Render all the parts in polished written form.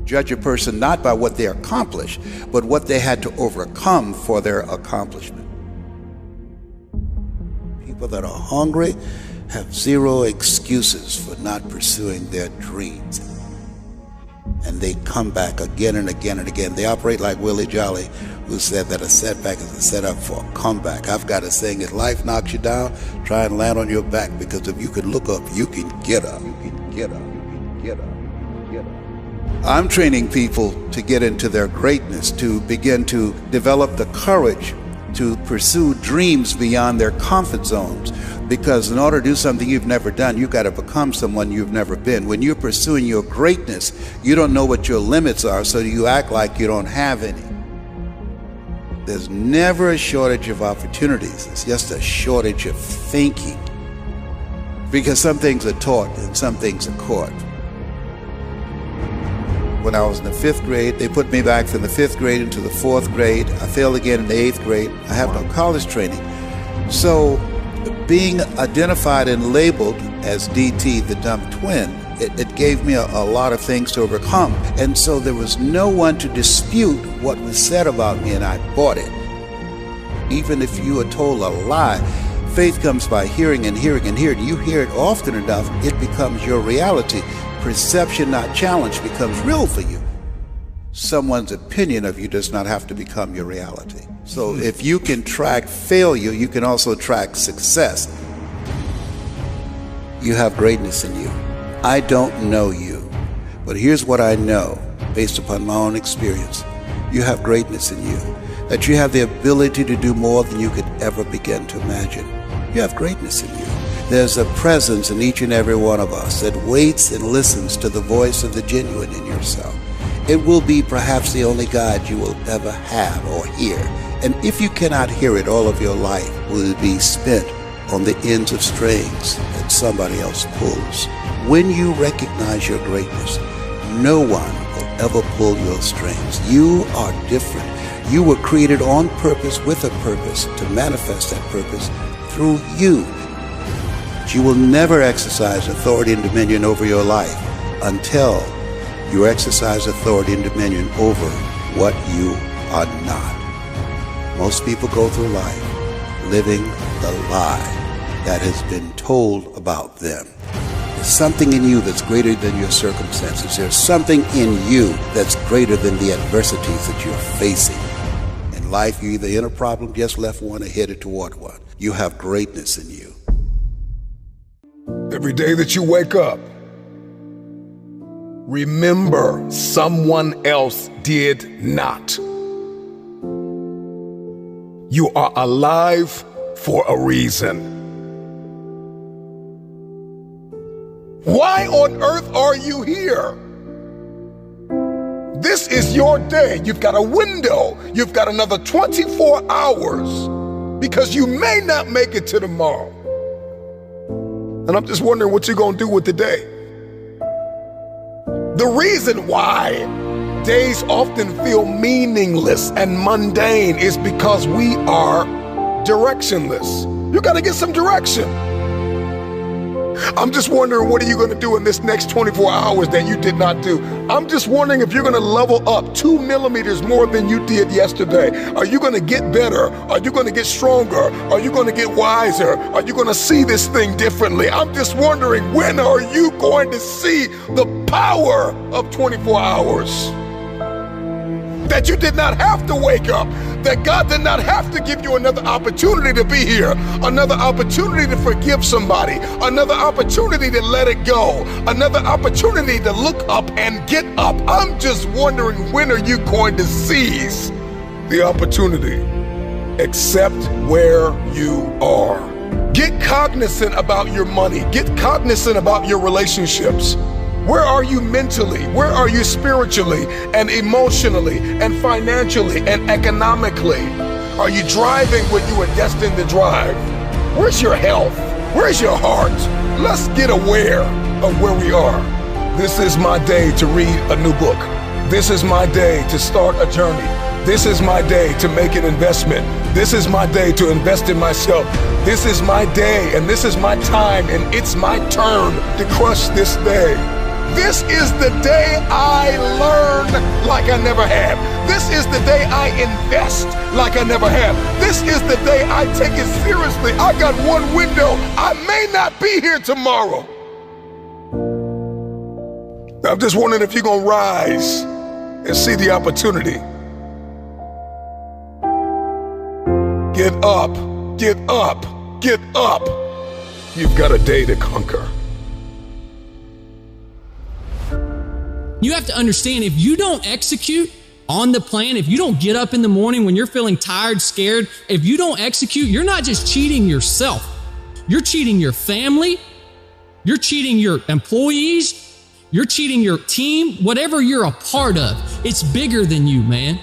Judge a person not by what they accomplished, but what they had to overcome for their accomplishment. People that are hungry have zero excuses for not pursuing their dreams. And they come back again and again and again. They operate like Willie Jolly, who said that a setback is a setup for a comeback. I've got a saying, if life knocks you down, try and land on your back, because if you can look up, you can get up. You can get up. You can get up. Get up. I'm training people to get into their greatness, to begin to develop the courage to pursue dreams beyond their comfort zones. Because in order to do something you've never done, you've got to become someone you've never been. When you're pursuing your greatness, you don't know what your limits are, so you act like you don't have any. There's never a shortage of opportunities. It's just a shortage of thinking. Because some things are taught and some things are caught. When I was in the 5th grade, they put me back from the 5th grade into the 4th grade. I failed again in the 8th grade. I have no college training. So being identified and labeled as DT, the dumb twin, it gave me a lot of things to overcome. And so there was no one to dispute what was said about me, and I bought it. Even if you are told a lie, faith comes by hearing and hearing and hearing. You hear it often enough, it becomes your reality. Perception, not challenge, becomes real for you. Someone's opinion of you does not have to become your reality. So if you can track failure, you can also track success. You have greatness in you. I don't know you, but here's what I know based upon my own experience. You have greatness in you, that you have the ability to do more than you could ever begin to imagine. You have greatness in you. There's a presence in each and every one of us that waits and listens to the voice of the genuine in yourself. It will be perhaps the only God you will ever have or hear. And if you cannot hear it, all of your life will be spent on the ends of strings that somebody else pulls. When you recognize your greatness, no one will ever pull your strings. You are different. You were created on purpose with a purpose to manifest that purpose through you. You will never exercise authority and dominion over your life until you exercise authority and dominion over what you are not. Most people go through life living the lie that has been told about them. There's something in you that's greater than your circumstances. There's something in you that's greater than the adversities that you're facing. In life, you're either in a problem, just left one, or headed toward one. You have greatness in you. Every day that you wake up, remember someone else did not. You are alive for a reason. Why on earth are you here? This is your day. You've got a window. You've got another 24 hours because you may not make it to tomorrow. And I'm just wondering what you're going to do with the day. The reason why days often feel meaningless and mundane is because we are directionless. You got to get some direction. I'm just wondering, what are you going to do in this next 24 hours that you did not do? I'm just wondering if you're going to level up 2 millimeters more than you did yesterday. Are you going to get better? Are you going to get stronger? Are you going to get wiser? Are you going to see this thing differently? I'm just wondering, when are you going to see the power of 24 hours? That you did not have to wake up, that God did not have to give you another opportunity to be here, another opportunity to forgive somebody, another opportunity to let it go, another opportunity to look up and get up. I'm just wondering, when are you going to seize the opportunity? Accept where you are. Get cognizant about your money. Get cognizant about your relationships. Where are you mentally? Where are you spiritually and emotionally and financially and economically? Are you driving what you are destined to drive? Where's your health? Where's your heart? Let's get aware of where we are. This is my day to read a new book. This is my day to start a journey. This is my day to make an investment. This is my day to invest in myself. This is my day and this is my time, and it's my turn to crush this day. This is the day I learn like I never have. This is the day I invest like I never have. This is the day I take it seriously. I got one window. I may not be here tomorrow. I'm just wondering if you're going to rise and see the opportunity. Get up, get up, get up. You've got a day to conquer. You have to understand, if you don't execute on the plan, if you don't get up in the morning when you're feeling tired, scared, if you don't execute, you're not just cheating yourself. You're cheating your family. You're cheating your employees. You're cheating your team. Whatever you're a part of, it's bigger than you, man.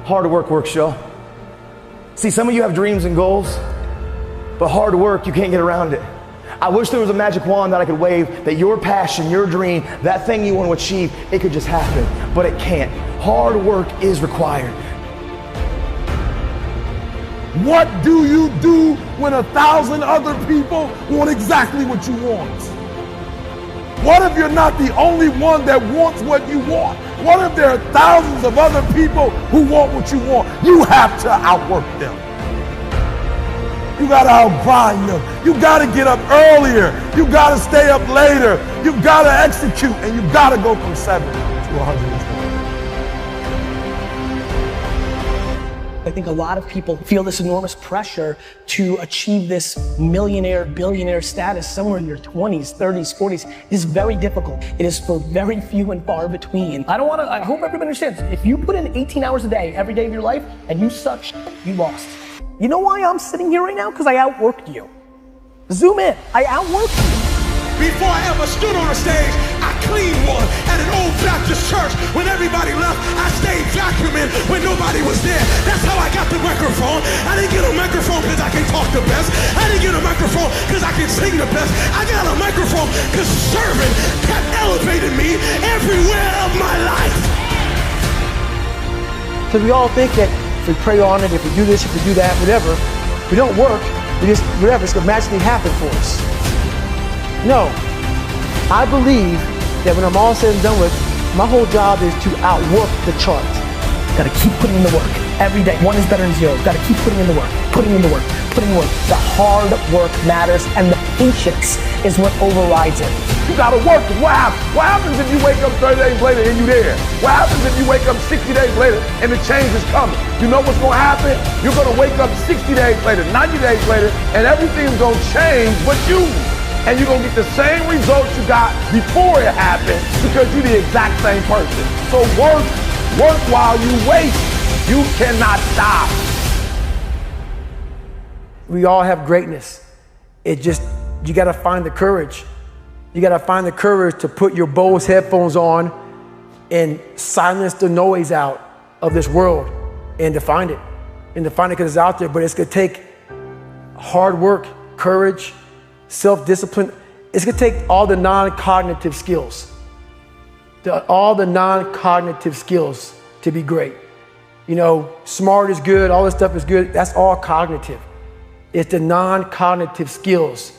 Hard work works, y'all. See, some of you have dreams and goals, but hard work, you can't get around it. I wish there was a magic wand that I could wave that your passion, your dream, that thing you want to achieve, it could just happen, but it can't. Hard work is required. What do you do when 1,000 other people want exactly what you want? What if you're not the only one that wants what you want? What if there are thousands of other people who want what you want? You have to outwork them. You gotta outgrind them. You gotta get up earlier. You gotta stay up later. You gotta execute, and you gotta go from 7 to 120. I think a lot of people feel this enormous pressure to achieve this millionaire, billionaire status somewhere in your 20s, 30s, 40s. It is very difficult. It is for very few and far between. I hope everybody understands, if you put in 18 hours a day, every day of your life, and you suck, you lost. You know why I'm sitting here right now? Because I outworked you. Zoom in, I outworked you. Before I ever stood on a stage, I cleaned one at an old Baptist church. When everybody left, I stayed vacuuming when nobody was there. That's how I got the microphone. I didn't get a microphone because I can talk the best. I didn't get a microphone because I can sing the best. I got a microphone because serving kept elevating me everywhere of my life. So we all think that if we pray on it, if we do this, if we do that, whatever, if we don't work, we just, whatever, it's gonna magically happen for us. No, I believe that when I'm all said and done with, my whole job is to outwork the chart. Gotta keep putting in the work every day. 1 is better than 0. Gotta keep putting in the work, putting in the work, putting in the work. The hard work matters, and the patience is what overrides it. You gotta work it. What happens if you wake up 30 days later and you there? What happens if you wake up 60 days later and the change is coming? You know what's gonna happen? You're gonna wake up 60 days later, 90 days later, and everything's gonna change but you. And you're gonna get the same results you got before it happened because you're the exact same person. So work while you wait. You cannot stop. We all have greatness. You gotta find the courage. You gotta find the courage to put your Bose headphones on and silence the noise out of this world and to find it. And to find it because it's out there, but it's gonna take hard work, courage, self-discipline. It's gonna take all the non-cognitive skills. All the non-cognitive skills to be great. You know, smart is good, all this stuff is good, that's all cognitive. It's the non-cognitive skills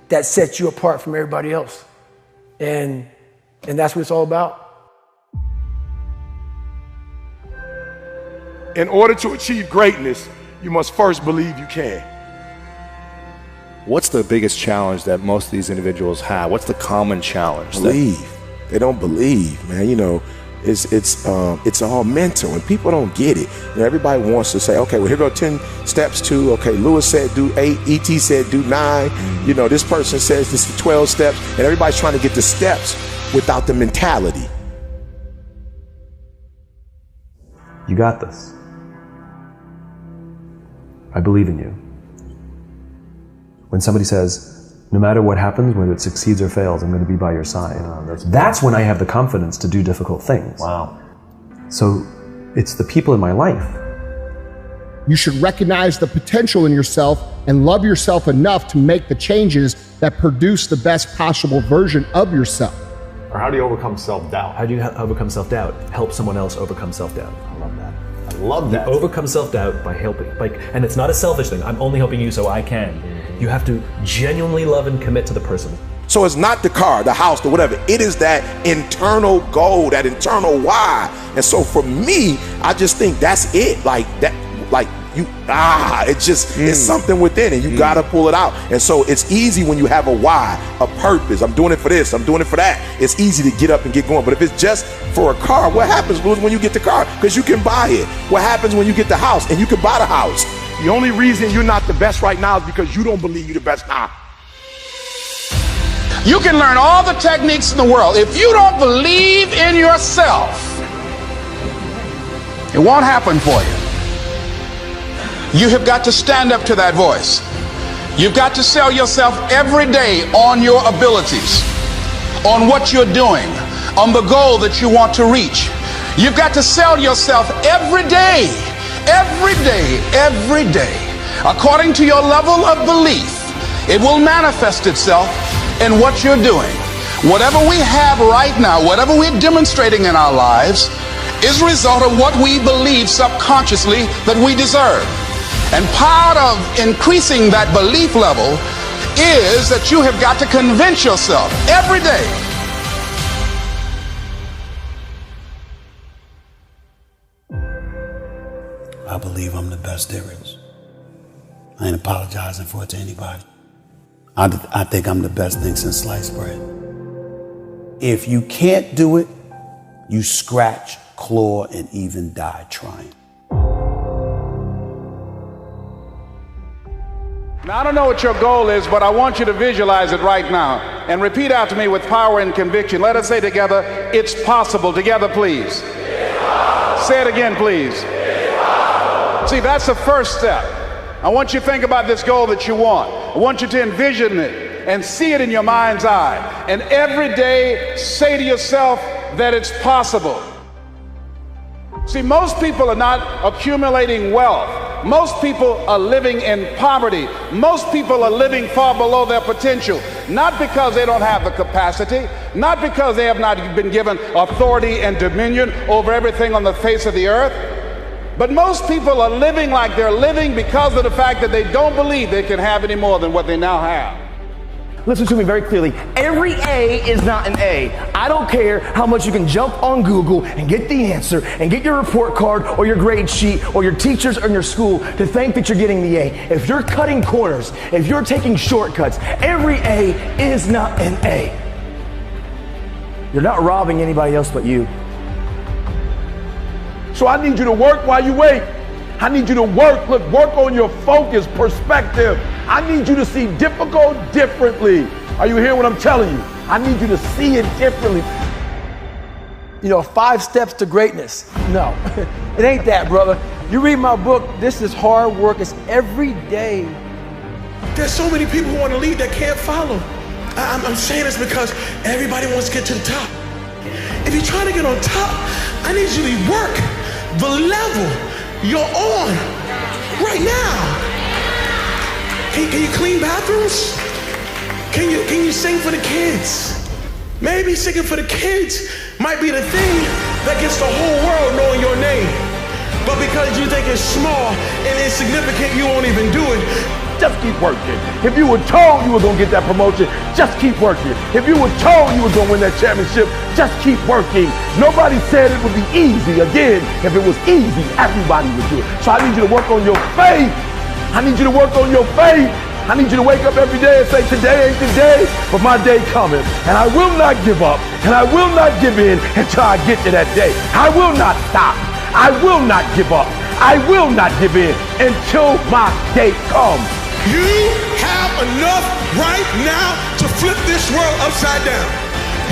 that set you apart from everybody else. And that's what it's all about. In order to achieve greatness, you must first believe you can. What's the biggest challenge that most of these individuals have? What's the common challenge? Believe. They don't believe, man. You know, it's all mental, and people don't get it. You know, everybody wants to say, okay, well, here go 10 steps to, okay, Lewis said do 8, E.T. said do 9. You know, this person says this is 12 steps, and everybody's trying to get the steps without the mentality. You got this. I believe in you. When somebody says, no matter what happens, whether it succeeds or fails, I'm going to be by your side. That's when I have the confidence to do difficult things. Wow. So it's the people in my life. You should recognize the potential in yourself and love yourself enough to make the changes that produce the best possible version of yourself. Or how do you overcome self-doubt? How do you overcome self-doubt? Help someone else overcome self-doubt. I love that. I love that. You overcome self-doubt by helping. And it's not a selfish thing. I'm only helping you so I can. You have to genuinely love and commit to the person. So it's not the car, the house, the whatever. It is that internal goal, that internal why. And so for me, I just think that's it. Like that, like you, it's just, it's something within it. You gotta pull it out. And so it's easy when you have a why, a purpose. I'm doing it for this, I'm doing it for that. It's easy to get up and get going. But if it's just for a car, what happens, Louis, when you get the car? Because you can buy it. What happens when you get the house and you can buy the house? The only reason you're not the best right now is because you don't believe you're the best now. You can learn all the techniques in the world. If you don't believe in yourself, it won't happen for you. You have got to stand up to that voice. You've got to sell yourself every day on your abilities, on what you're doing, on the goal that you want to reach. You've got to sell yourself every day, every day, every day. According to your level of belief, it will manifest itself in what you're doing. Whatever we have right now, whatever we're demonstrating in our lives, is a result of what we believe subconsciously that we deserve. And part of increasing that belief level is that you have got to convince yourself every day. I believe I'm the best there is. I ain't apologizing for it to anybody. I think I'm the best thing since sliced bread. If you can't do it, you scratch, claw, and even die trying. Now, I don't know what your goal is, but I want you to visualize it right now and repeat after me with power and conviction. Let us say together, it's possible. Together, please. Say it again, please. See, that's the first step. I want you to think about this goal that you want. I want you to envision it and see it in your mind's eye. And every day say to yourself that it's possible. See, most people are not accumulating wealth. Most people are living in poverty. Most people are living far below their potential. Not because they don't have the capacity, not because they have not been given authority and dominion over everything on the face of the earth. But most people are living like they're living because of the fact that they don't believe they can have any more than what they now have. Listen to me very clearly. Every A is not an A. I don't care how much you can jump on Google and get the answer and get your report card or your grade sheet or your teachers or your school to think that you're getting the A. If you're cutting corners, if you're taking shortcuts, every A is not an A. You're not robbing anybody else but you. So I need you to work while you wait. I need you to work. Look, work on your focus, perspective. I need you to see difficult differently. Are you hearing what I'm telling you? I need you to see it differently. You know, 5 steps to greatness. No, it ain't that, brother. You read my book, this is hard work. It's every day. There's so many people who want to lead that can't follow. I'm saying this because everybody wants to get to the top. If you're trying to get on top, I need you to work the level you're on right now. Can you clean bathrooms? Can you sing for the kids? Maybe singing for the kids might be the thing that gets the whole world knowing your name. But because you think it's small and insignificant, you won't even do it. Just keep working. If you were told you were gonna get that promotion, just keep working. If you were told you were gonna win that championship, just keep working. Nobody said it would be easy. Again, if it was easy, everybody would do it. So I need you to work on your faith. I need you to work on your faith. I need you to wake up every day and say, today ain't the day, but my day coming. And I will not give up, and I will not give in until I get to that day. I will not stop. I will not give up. I will not give in until my day comes. You have enough right now to flip this world upside down.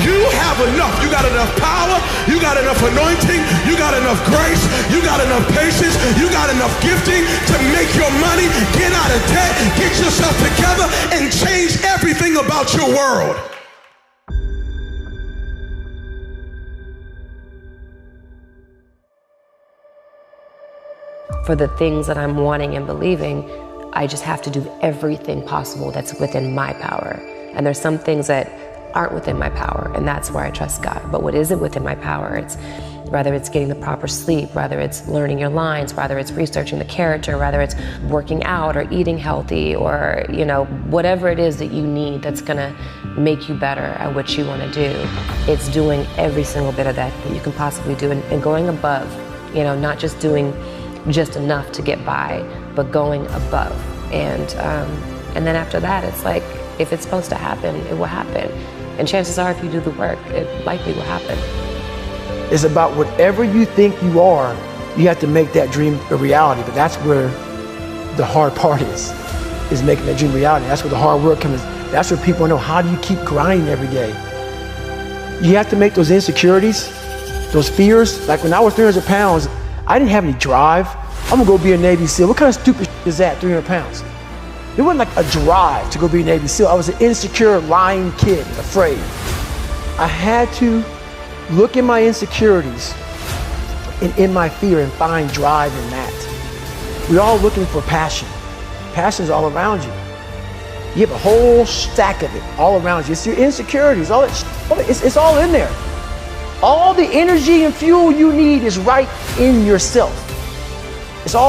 You have enough. You got enough power. You got enough anointing. You got enough grace. You got enough patience. You got enough gifting to make your money, get out of debt, get yourself together, and change everything about your world. For the things that I'm wanting and believing, I just have to do everything possible that's within my power. And there's some things that aren't within my power, and that's where I trust God. But what isn't within my power, whether it's getting the proper sleep, whether it's learning your lines, whether it's researching the character, whether it's working out or eating healthy, or whatever it is that you need that's gonna make you better at what you wanna do. It's doing every single bit of that you can possibly do, and going above, not just doing just enough to get by, but going above. And then after that, it's like, if it's supposed to happen, it will happen. And chances are, if you do the work, it likely will happen. It's about whatever you think you are, you have to make that dream a reality. But that's where the hard part is making that dream a reality. That's where the hard work comes. That's where people know, how do you keep grinding every day? You have to make those insecurities, those fears. Like when I was 300 pounds, I didn't have any drive. I'm gonna go be a Navy SEAL. What kind of stupid is that, 300 pounds? It wasn't like a drive to go be a Navy SEAL. I was an insecure, lying kid, afraid. I had to look in my insecurities and in my fear and find drive in that. We're all looking for passion. Passion is all around you. You have a whole stack of it all around you. It's your insecurities, it's all in there. All the energy and fuel you need is right in yourself. It's all